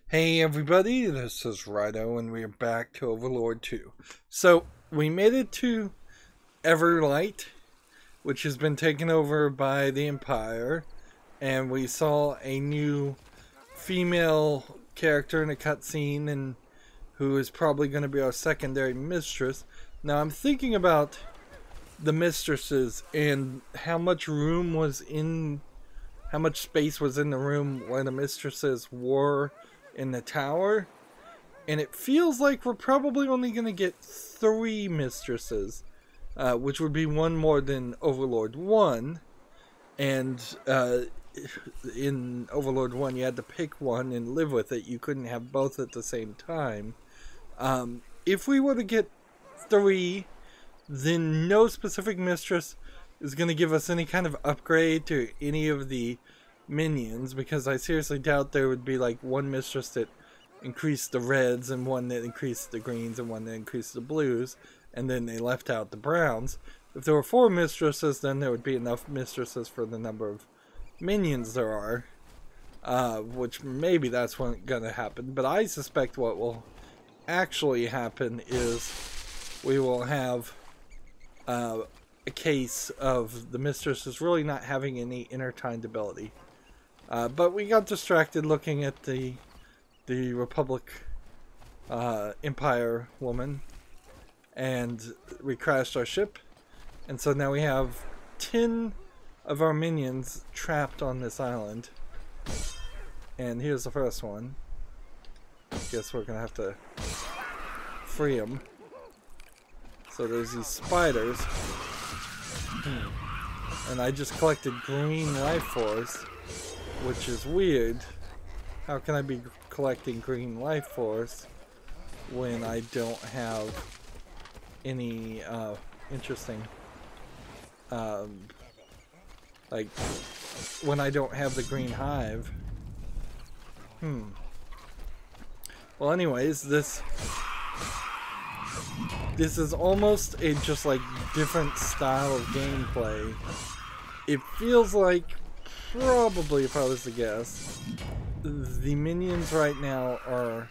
Hey everybody, this is Rydo and we're back to Overlord 2. So, we made it to Everlight, which has been taken over by the Empire, and we saw a new female character in a cutscene and who is probably going to be our secondary mistress. Now I'm thinking about the mistresses and how much space was in the room where the mistresses were in the tower, and it feels like we're probably only going to get 3 mistresses, which would be one more than Overlord 1, and in Overlord 1 you had to pick one and live with it. You couldn't have both at the same time. If we were to get 3, then no specific mistress is going to give us any kind of upgrade to any of the minions, because I seriously doubt there would be like one mistress that increased the reds and one that increased the greens and one that increased the blues, and then they left out the browns. If there were 4 mistresses, then there would be enough mistresses for the number of minions there are, which maybe that's what's gonna happen. But I suspect what will actually happen is we will have a case of the mistresses really not having any intertwined ability. But we got distracted looking at the Republic Empire woman, and we crashed our ship, and so now we have 10 of our minions trapped on this island. And here's the first one. Guess we're gonna have to free them. So there's these spiders, and I just collected green life force, which is weird. How can I be collecting green life force when I don't have any interesting, like, when I don't have the green hive? Well, anyways, this is almost a just like different style of gameplay. It feels like, probably, if I was to guess, the minions right now are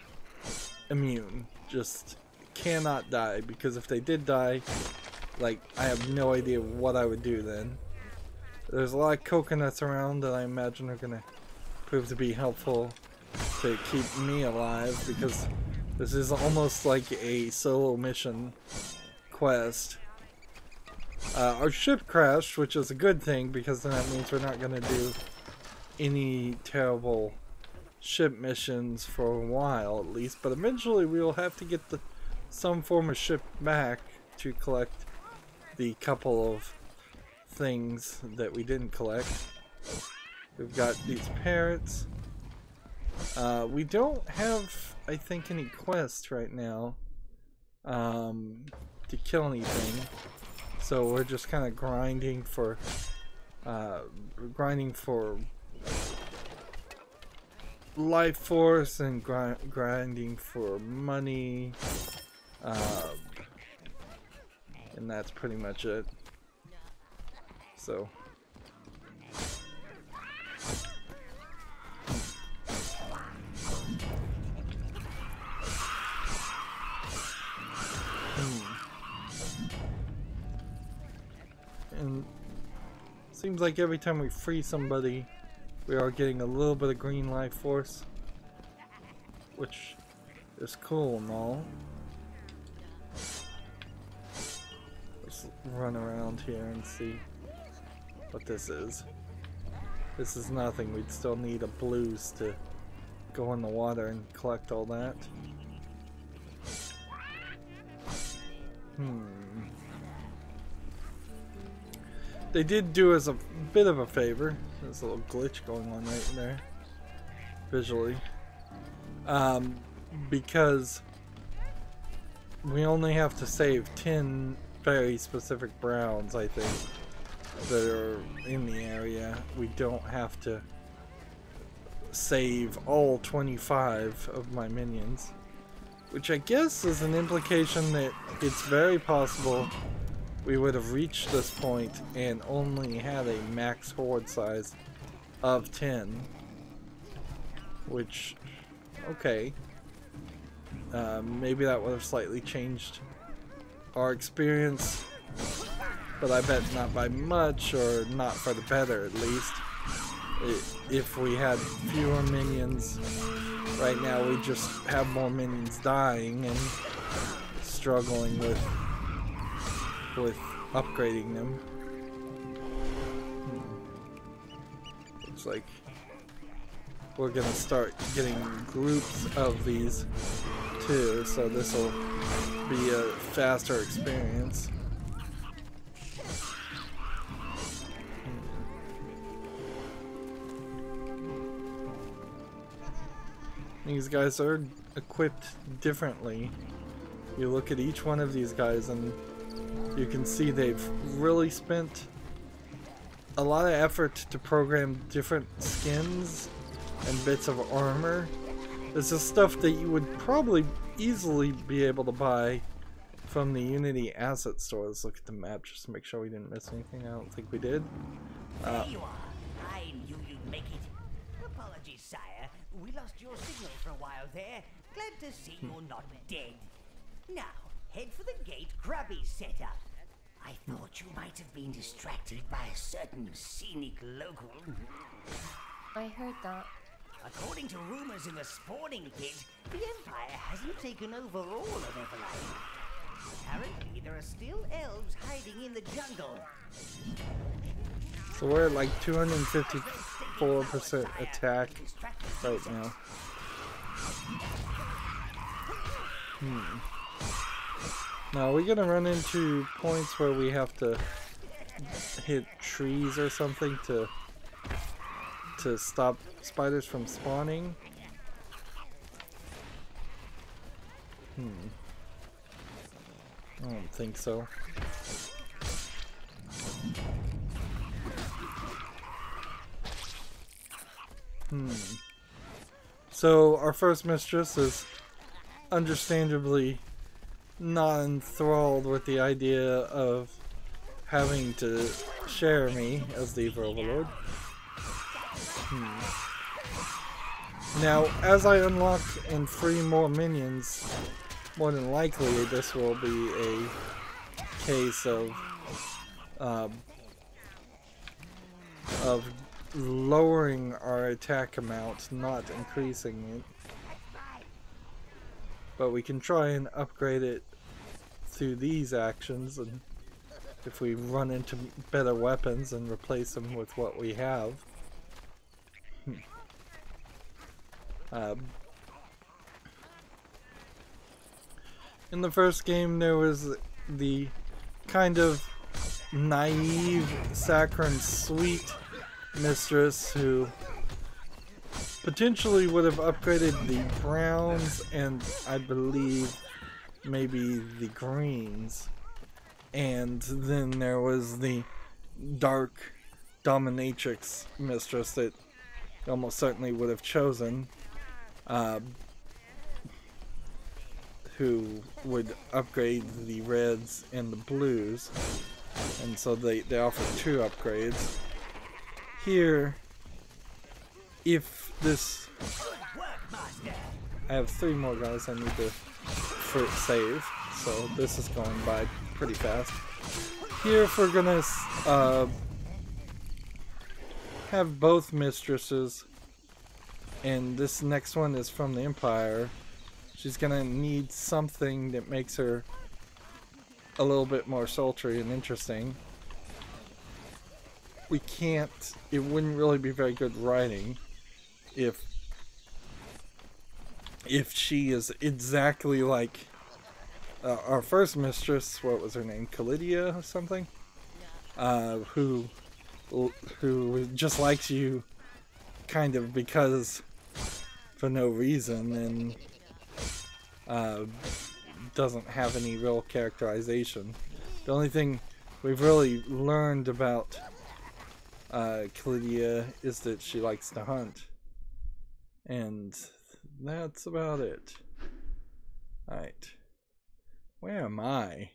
immune. Just cannot die, because if they did die, like, I have no idea what I would do then. There's a lot of coconuts around that I imagine are gonna prove to be helpful to keep me alive, because this is almost like a solo mission quest. Our ship crashed, which is a good thing, because then that means we're not going to do any terrible ship missions for a while, at least. But eventually we will have to get some form of ship back to collect the couple of things that we didn't collect. We've got these parrots. We don't have, I think, any quests right now to kill anything, so we're just kind of grinding for life force and grinding for money, and that's pretty much it. So and seems like every time we free somebody, we are getting a little bit of green life force, which is cool and all. Let's run around here and see what this is. This is nothing. We'd still need a blues to go in the water and collect all that. They did do us a bit of a favor. There's a little glitch going on right there, visually. Because we only have to save 10 very specific browns, I think, that are in the area. We don't have to save all 25 of my minions, which I guess is an implication that it's very possible we would have reached this point and only had a max horde size of 10, which Okay. Maybe that would have slightly changed our experience, but I bet not by much, or not for the better at least. If we had fewer minions, right now we just have more minions dying and struggling with upgrading them. Looks like we're gonna start getting groups of these too, so this will be a faster experience. These guys are equipped differently. You look at each one of these guys and you can see they've really spent a lot of effort to program different skins and bits of armor. This is stuff that you would probably easily be able to buy from the Unity asset store. Let's look at the map just to make sure we didn't miss anything. I don't think we did. There you are. I knew you'd make it. Apologies, sire. We lost your signal for a while there. Glad to see you're not dead. Now, head for the gate Grubby set up. I thought you might have been distracted by a certain scenic local. I heard that. According to rumors in the spawning pit, the Empire hasn't taken over all of Everlord. Apparently, there are still elves hiding in the jungle. So we're at like 254% attack right now. Now, are we gonna run into points where we have to hit trees or something to stop spiders from spawning? I don't think so. So our first mistress is understandably not enthralled with the idea of having to share me as the Overlord. Now, as I unlock and free more minions, more than likely this will be a case of lowering our attack amount, not increasing it. But we can try and upgrade it through these actions, and if we run into better weapons and replace them with what we have. In the first game there was the kind of naive, saccharine sweet mistress who potentially would have upgraded the browns and I believe maybe the greens. And then there was the dark dominatrix mistress that almost certainly would have chosen, who would upgrade the reds and the blues, and so they offer 2 upgrades. Here, if this, I have 3 more guys I need to save, so this is going by pretty fast. Here, if we're gonna have both mistresses, and this next one is from the Empire, she's gonna need something that makes her a little bit more sultry and interesting. We can't, it wouldn't really be very good writing if she is exactly like our first mistress. What was her name? Calidia or something? Who just likes you kind of because for no reason, and doesn't have any real characterization. The only thing we've really learned about Calidia is that she likes to hunt, and that's about it. Alright, where am I?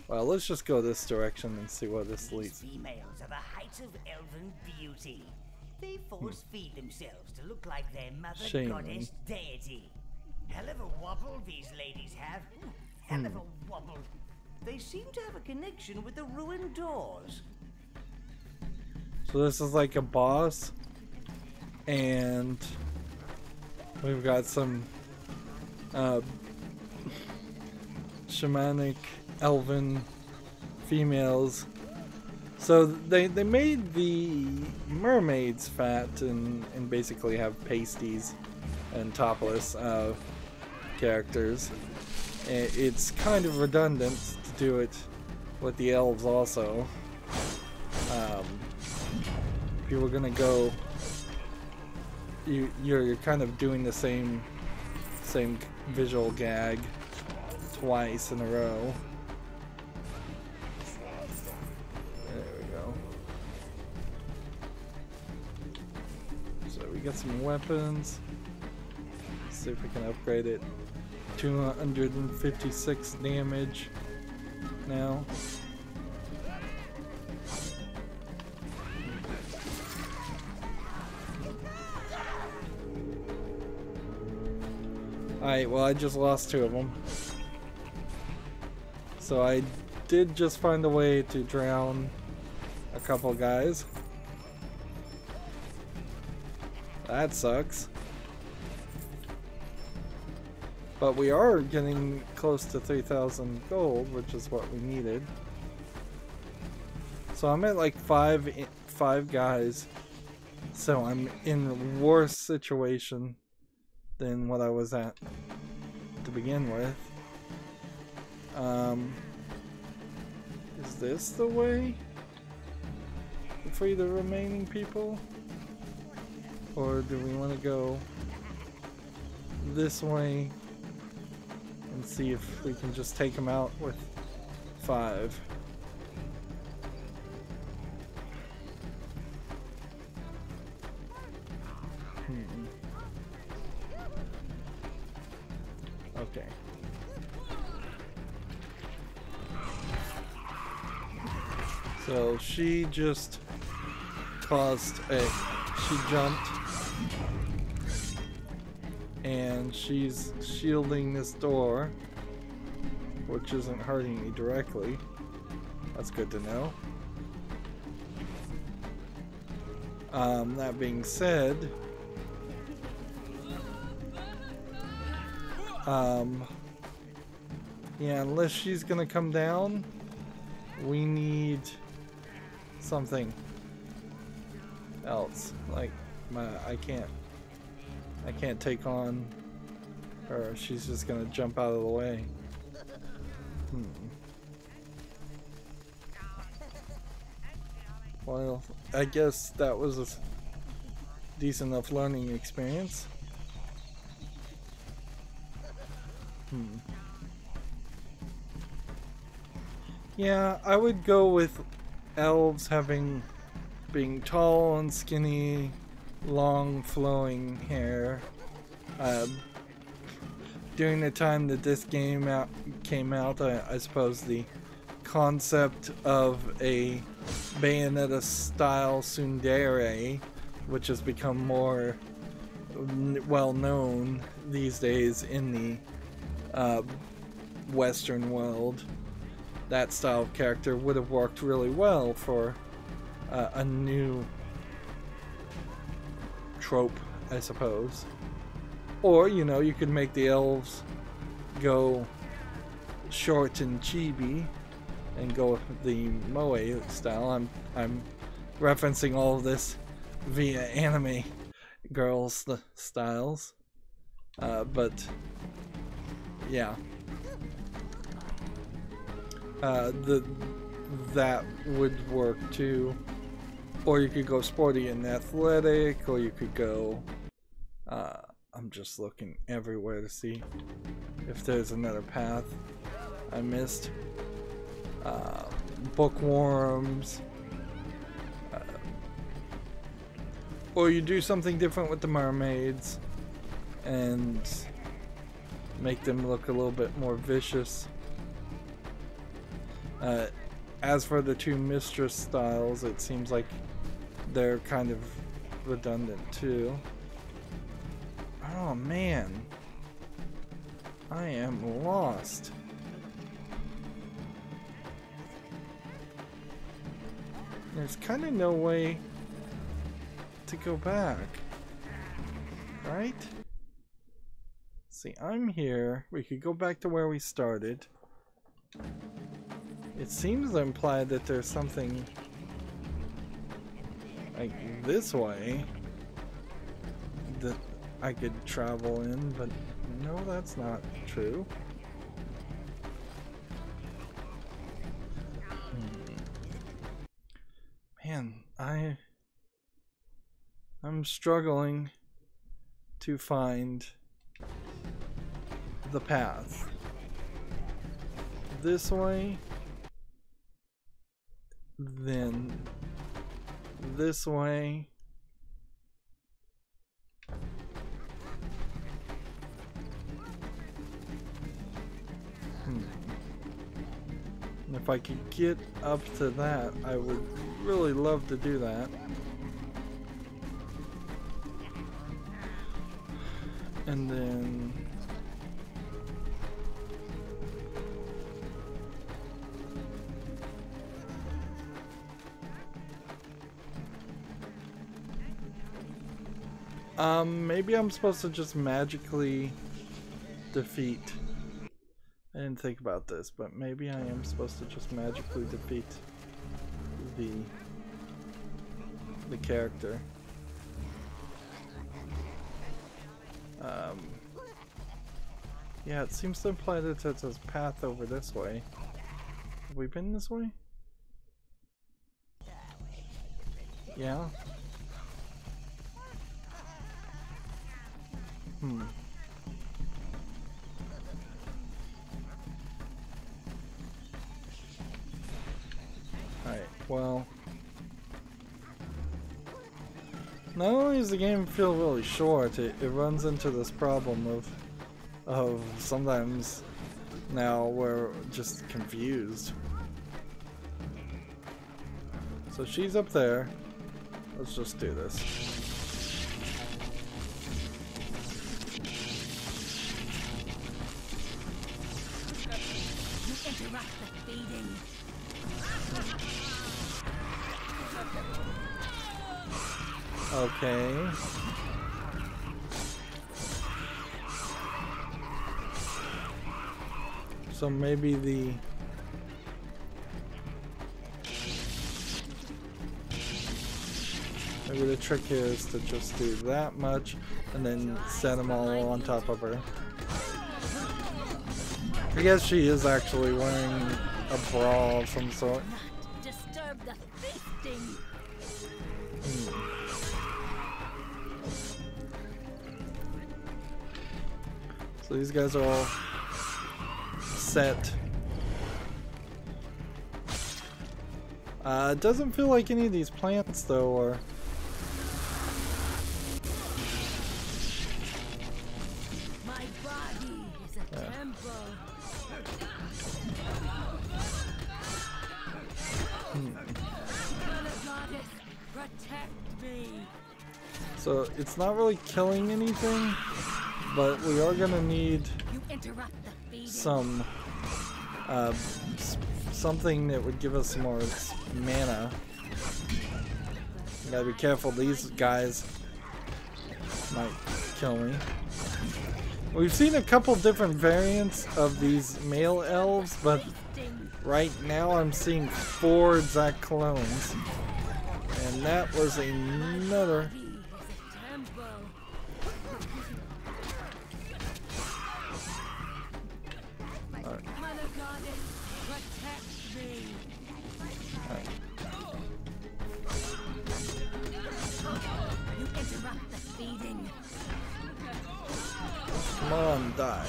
Well, let's just go this direction and see what this leads. These females are the height of elven beauty. They force feed themselves to look like their mother Shame. goddess deity. Hell of a wobble these ladies have. Hell of a wobble. They seem to have a connection with the ruined doors. So this is like a boss, and we've got some shamanic elven females. So they made the mermaids fat and basically have pasties and topless characters. It's kind of redundant to do it with the elves also. If you were gonna go, you're kind of doing the same visual gag twice in a row. There we go. So we got some weapons. Let's see if we can upgrade it. 256 damage now. Alright, well I just lost 2 of them. So I did just find a way to drown a couple guys. That sucks. But we are getting close to 3,000 gold, which is what we needed. So I'm at like five guys. So I'm in a worse situation than what I was at to begin with. Is this the way to free the remaining people? Or do we want to go this way and see if we can just take them out with 5? Okay. So she just caused she jumped and she's shielding this door, which isn't hurting me directly. That's good to know. That being said, yeah, unless she's gonna come down, we need something else. Like, I can't take on her. She's just gonna jump out of the way. Well, I guess that was a decent enough learning experience. Yeah, I would go with elves being tall and skinny, long flowing hair. During the time that this game came out, I suppose the concept of a Bayonetta style tsundere, which has become more well known these days in the Western world, that style of character would have worked really well for a new trope, I suppose. Or, you know, you could make the elves go short and chibi and go with the moe style. I'm referencing all of this via anime girls styles, but yeah, that would work too. Or you could go sporty and athletic, or you could go I'm just looking everywhere to see if there's another path I missed. Bookworms, or you do something different with the mermaids and make them look a little bit more vicious. As for the 2 mistress styles, it seems like they're kind of redundant too. Oh man. I am lost. There's kind of no way to go back. Right? See, I'm here. We could go back to where we started. It seems to imply that there's something like this way that I could travel in, but no, that's not true. Man, I'm struggling to find the path. This way, then this way. If I could get up to that, I would really love to do that. And then maybe I'm supposed to just magically defeat. I didn't think about this, but maybe I am supposed to just magically defeat the character. Yeah, it seems to imply that there's a path over this way. Have we been this way? Yeah? Alright, well. Not only does the game feel really short, it runs into this problem of sometimes now we're just confused. So she's up there. Let's just do this. Okay. So maybe the trick here is to just do that much and then set them all on top of her. I guess she is actually wearing a bra of some sort. Disturb the feasting. So these guys are all set. It doesn't feel like any of these plants though are My body is a temple. Goddess, protect me. so it's not really killing anything, but we are gonna need some something that would give us some more mana. Gotta be careful, these guys might kill me. We've seen a couple different variants of these male elves, but right now I'm seeing 4 exact clones. And that was another. Come on, die.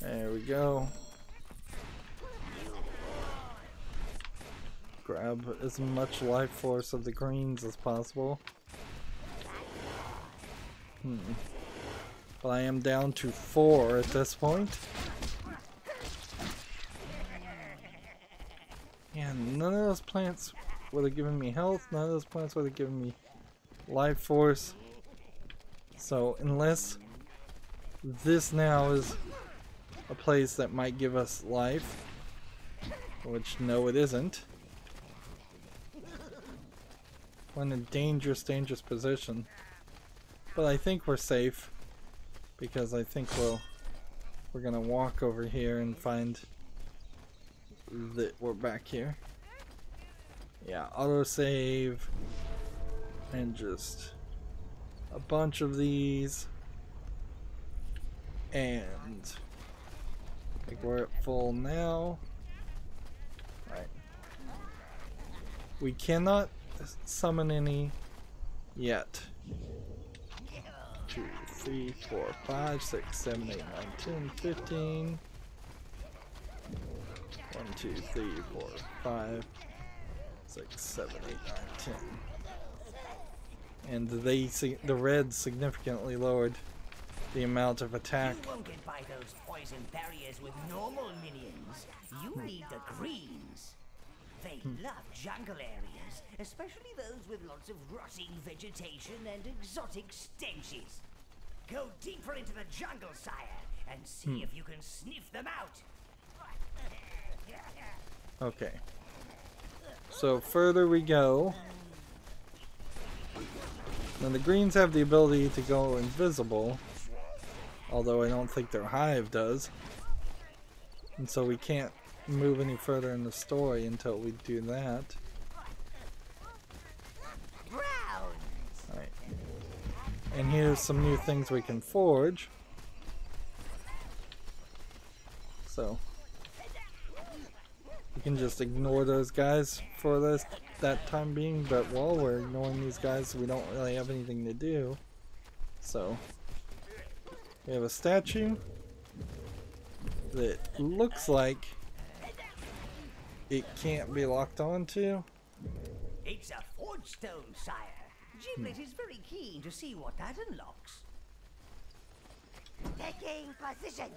There we go. Grab as much life force of the greens as possible. Well, I am down to 4 at this point. And none of those plants would have given me health. None of those plants would have given me life force. So unless this now is a place that might give us life, which no it isn't. We're in a dangerous position. But I think we're safe because I think we're gonna walk over here and find that we're back here. Yeah, autosave and just a bunch of these, and I think we're at full now. Right. We cannot summon any yet. 2, 3, 4, 5, 6, 7, 8, 9, 10, 15. 1, 2, 3, 4, 5, 6, 7, 8, 9, 10. And the red significantly lowered the amount of attack. You won't get by those poison barriers with normal minions. You need the greens. They love jungle areas, especially those with lots of rotting vegetation and exotic stenches. Go deeper into the jungle, sire, and see if you can sniff them out. Okay. So further we go. Now the greens have the ability to go invisible, although I don't think their hive does. And so we can't move any further in the story until we do that. Alright. And here's some new things we can forge. So we can just ignore those guys for that time being, but while we're ignoring these guys, we don't really have anything to do. So we have a statue that looks like it can't be locked onto. It's a forge stone, sire. Giblet is very keen to see what that unlocks. Taking position.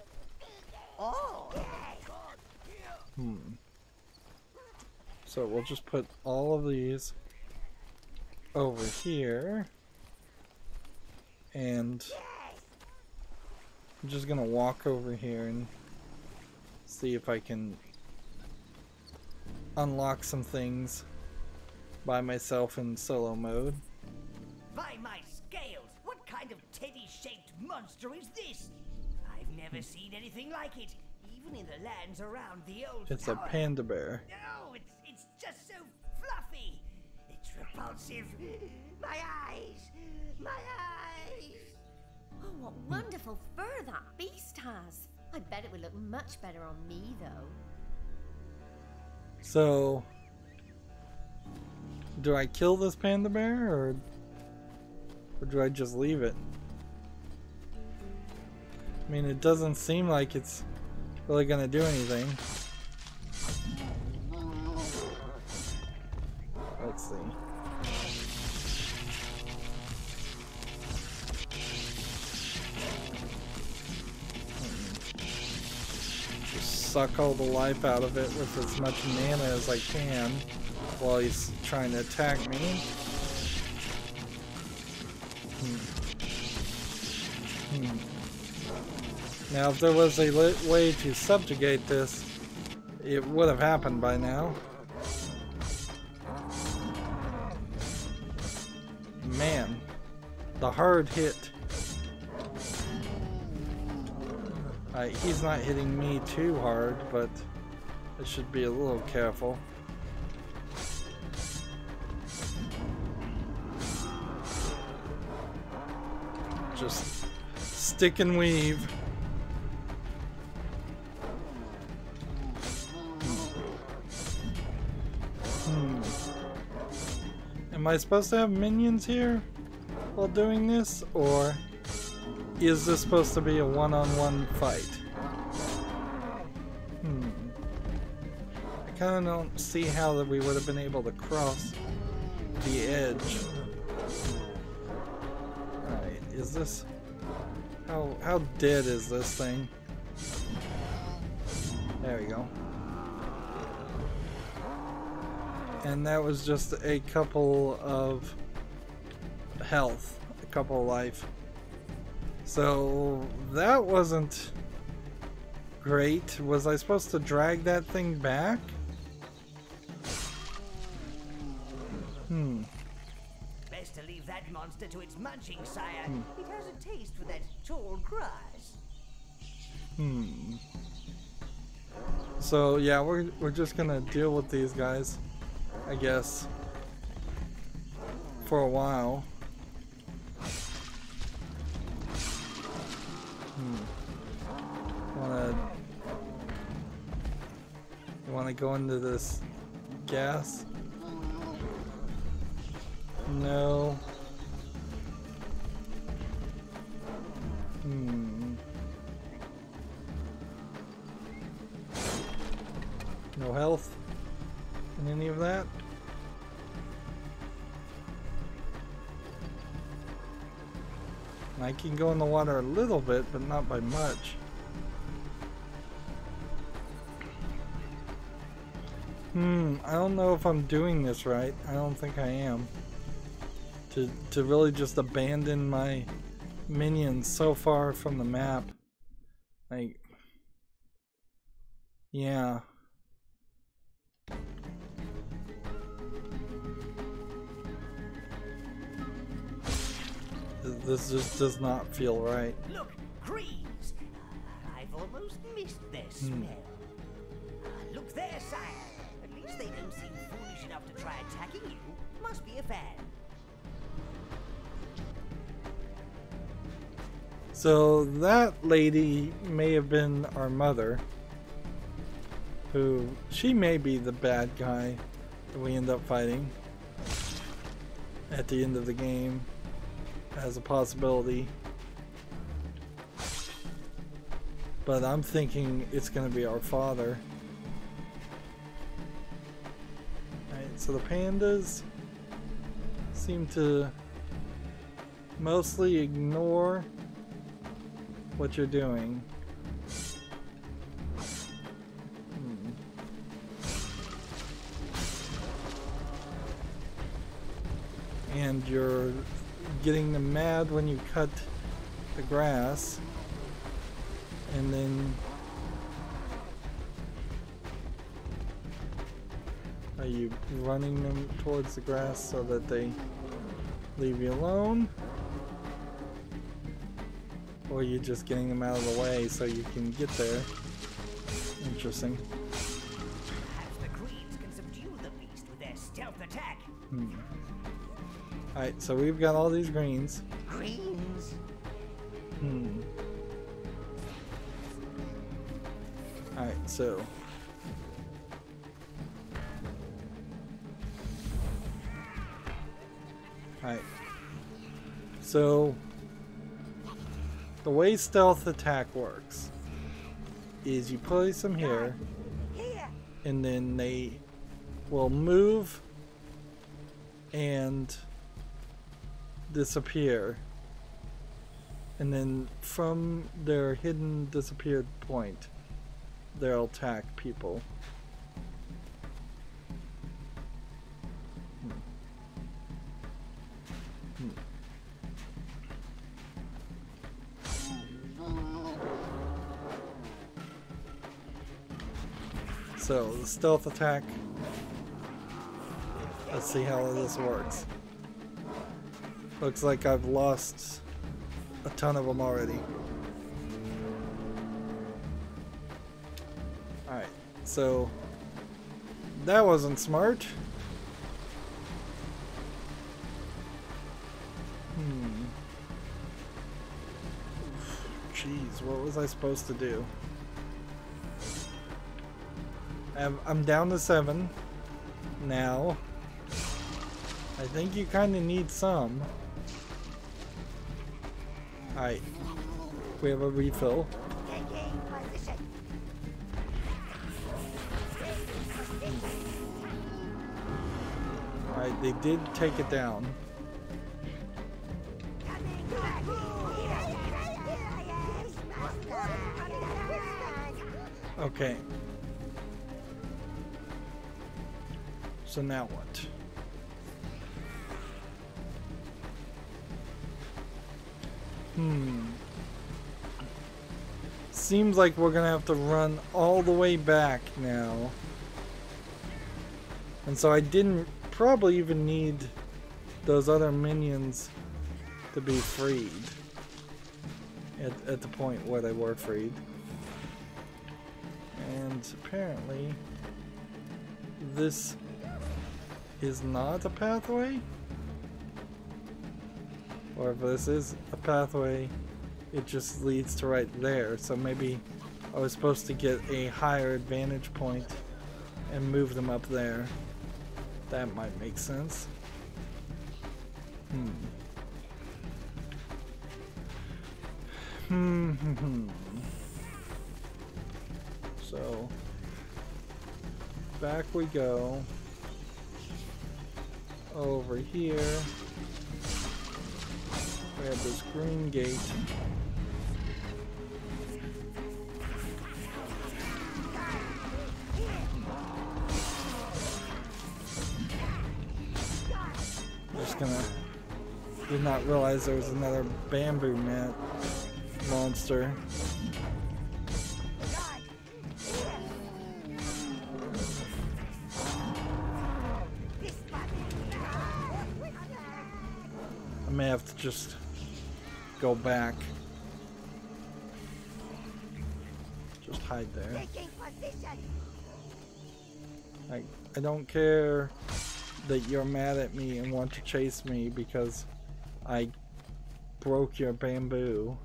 Oh. So we'll just put all of these over here, and I'm just gonna walk over here and see if I can unlock some things by myself in solo mode. By my scales, what kind of teddy-shaped monster is this? I've never seen anything like it, even in the lands around the old It's tower. a panda bear. No, it's just so fluffy. It's repulsive. My eyes! My eyes! Oh, what wonderful fur that beast has. I bet it would look much better on me, though. So, do I kill this panda bear, or do I just leave it? I mean, it doesn't seem like it's really gonna do anything. Let's see. Just suck all the life out of it with as much mana as I can while he's trying to attack me. Now, if there was a way to subjugate this, it would have happened by now. Man, the hard hit. He's not hitting me too hard, but I should be a little careful. Just stick and weave. Am I supposed to have minions here while doing this, or is this supposed to be a one-on-one fight? I kind of don't see how that we would have been able to cross the edge. Alright, is this... How dead is this thing? There we go. And that was just a couple of health, a couple of life. So that wasn't great. Was I supposed to drag that thing back? Best to leave that monster to its munching, sire. It has a taste for that tall grass. So yeah, we're just gonna deal with these guys, I guess, for a while. Wanna go into this gas? No. No health in any of that? I can go in the water a little bit, but not by much. I don't know if I'm doing this right. I don't think I am. To really just abandon my minions so far from the map. Like, yeah. This just does not feel right. Look, greens. I've almost missed their smell. Look there, sire. At least they don't seem foolish enough to try attacking you. Must be a fan. So that lady may have been our mother, who, she may be the bad guy that we end up fighting at the end of the game, as a possibility. But I'm thinking it's going to be our father. Alright, so the pandas seem to mostly ignore what you're doing. And you're getting them mad when you cut the grass, and then are you running them towards the grass so that they leave you alone? Or are you just getting them out of the way so you can get there? Interesting. Perhaps the greens can subdue the beast with their stealth attack. Alright, so we've got all these greens. Greens? Alright, so alright. So the way stealth attack works is you place them here, and then they will move and disappear, and then from their hidden disappeared point they'll attack people. So the stealth attack, let's see how this works. Looks like I've lost a ton of them already. Alright, so that wasn't smart. Jeez, what was I supposed to do? I'm down to 7 now. I think you kind of need some. Alright, we have a refill. Alright, they did take it down. Okay. So now what? Seems like we're gonna have to run all the way back now. And so I didn't probably even need those other minions to be freed at the point where they were freed. And apparently this is not a pathway, or if this is a pathway, it just leads to right there. So maybe I was supposed to get a higher advantage point and move them up there. That might make sense. So back we go over here. We have this green gate. Just gonna did not realize there was another bamboo mat monster. I may have to just go back. Just hide there. I don't care that you're mad at me and want to chase me because I broke your bamboo.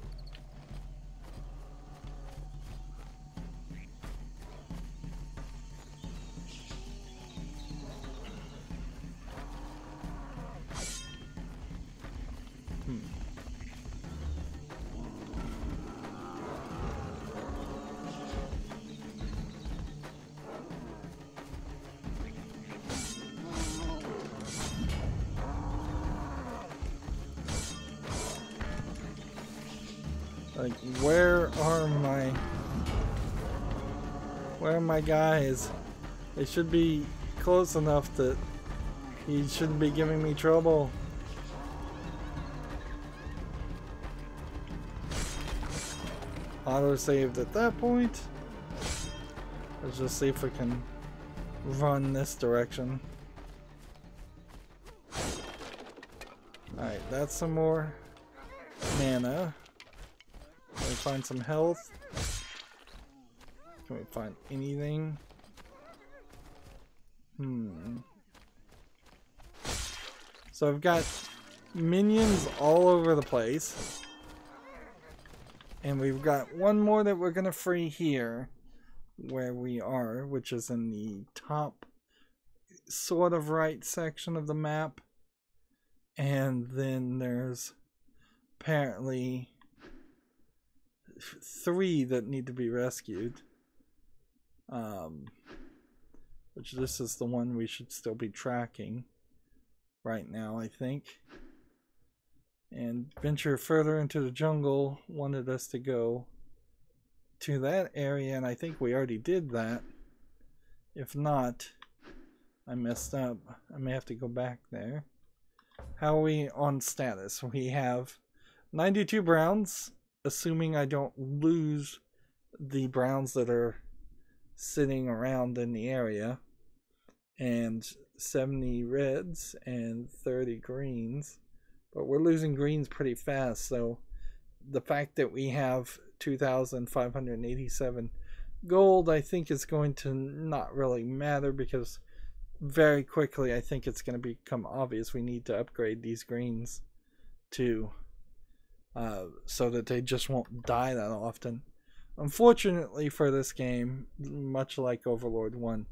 Like, where are my guys? They should be close enough that he shouldn't be giving me trouble. Auto saved at that point. Let's just see if we can run this direction. Alright, that's some more mana. Can we find some health? Can we find anything? So I've got minions all over the place. And we've got one more that we're gonna free here where we are, which is in the top sort of right section of the map. And then there's apparently 3 that need to be rescued. Which this is the one we should still be tracking right now, I think. And venture further into the jungle wanted us to go to that area, and I think we already did that. If not, I messed up. I may have to go back there. How are we on status? We have 92 browns, assuming I don't lose the browns that are sitting around in the area, and 70 reds and 30 greens. But we're losing greens pretty fast, so the fact that we have 2,587 gold, I think, is going to not really matter, because very quickly I think it's going to become obvious we need to upgrade these greens to so that they just won't die that often. Unfortunately for this game, much like Overlord 1,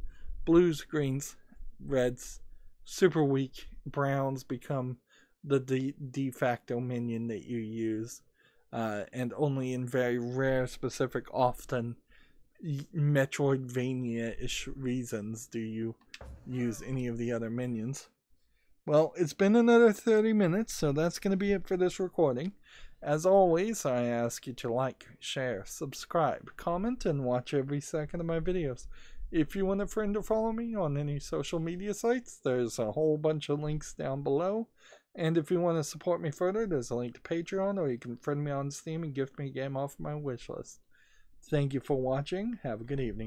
blues, greens, reds, super weak. Browns become the de facto minion that you use. And only in very rare, specific, often Metroidvania-ish reasons do you use any of the other minions. Well, it's been another 30 minutes, so that's going to be it for this recording. As always, I ask you to like, share, subscribe, comment, and watch every second of my videos. If you want a friend to follow me on any social media sites, there's a whole bunch of links down below. And if you want to support me further, there's a link to Patreon, or you can friend me on Steam and gift me a game off my wishlist. Thank you for watching. Have a good evening.